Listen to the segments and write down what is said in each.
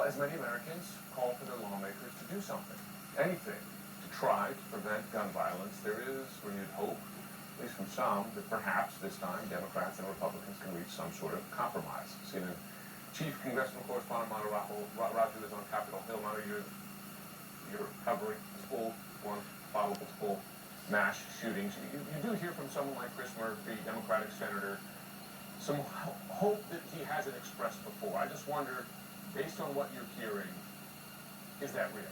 as many Americans call for their lawmakers to do something, anything, to try to prevent gun violence. There is renewed hope, at least from some, that perhaps this time Democrats and Republicans can reach some sort of compromise. CNN Chief Congressional Correspondent Manu Raju is on Capitol Hill. Manu, you're covering one multiple mass shootings. You do hear from someone like Chris Murphy, Democratic senator, some hope that he hasn't expressed before. I just wonder, based on what you're hearing, is that real?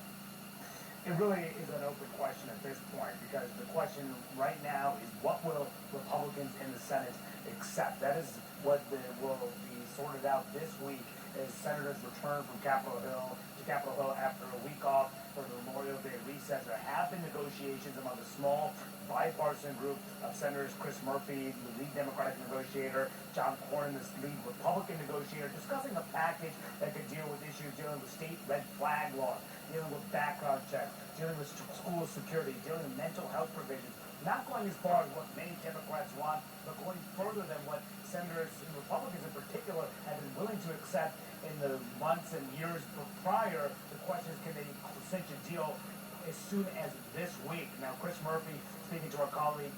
It really is an open question at this point, because the question right now is, what will Republicans in the Senate accept? That is what will be sorted out this week as senators return from Capitol Hill after a week off for the Memorial Day recess. There have been negotiations among the small bipartisan group of senators, Chris Murphy, the lead Democratic negotiator, John Cornyn, the lead Republican negotiator, discussing a package that could deal with issues dealing with state red flag laws, dealing with background checks, dealing with school security, dealing with mental health provisions. Not going as far as what many Democrats want, but going further than what senators and Republicans in particular have been willing to accept in the months and years prior. The question is, can they cinch a deal as soon as this week? Now, Chris Murphy, speaking to our colleague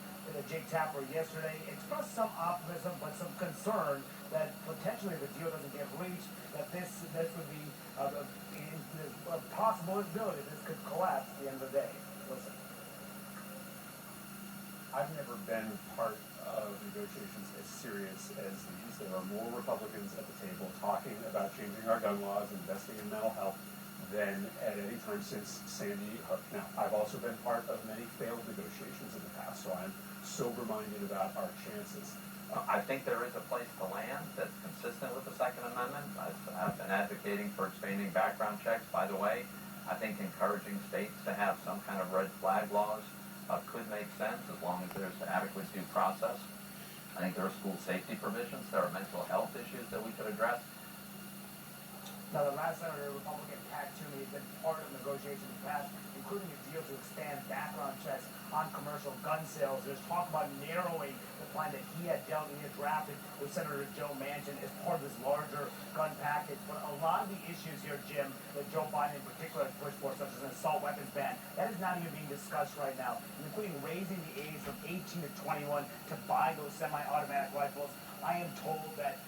Jake Tapper yesterday, expressed some optimism but some concern that potentially if the deal doesn't get reached, that this would be a possibility this could collapse at the end of the day. Listen. I've never been part of negotiations as serious as these. There are more Republicans at the table talking about changing our gun laws, investing in mental health, than at any time since Sandy Hook. Now, I've also been part of many failed negotiations in the past, so I'm sober-minded about our chances. I think there is a place to land that's consistent with the Second Amendment. I've been advocating for expanding background checks. By the way, I think encouraging states to have some kind of red flag laws could make sense as long as there's adequate due process. I think there are school safety provisions. There are mental health issues that we could address. Now, the last senator, Republican Pat Toomey, has been part of negotiations in the past, including a deal to expand background checks on commercial gun sales. There's talk about narrowing the plan that he had drafted with Senator Joe Manchin as part of this larger gun package. But a lot of the issues here, Jim, that Joe Biden in particular has pushed for, such as an assault weapons ban, that is not even being discussed right now, including raising the age from 18 to 21 to buy those semi-automatic rifles. I am told that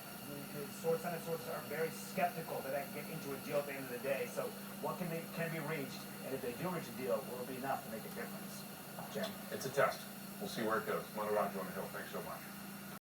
Senate sources are very skeptical that can get into a deal at the end of the day. So what can be reached? And if they do reach a deal, will it be enough to make a difference? Jim? It's a test. We'll see where it goes. Manu Raju on the Hill, thanks so much.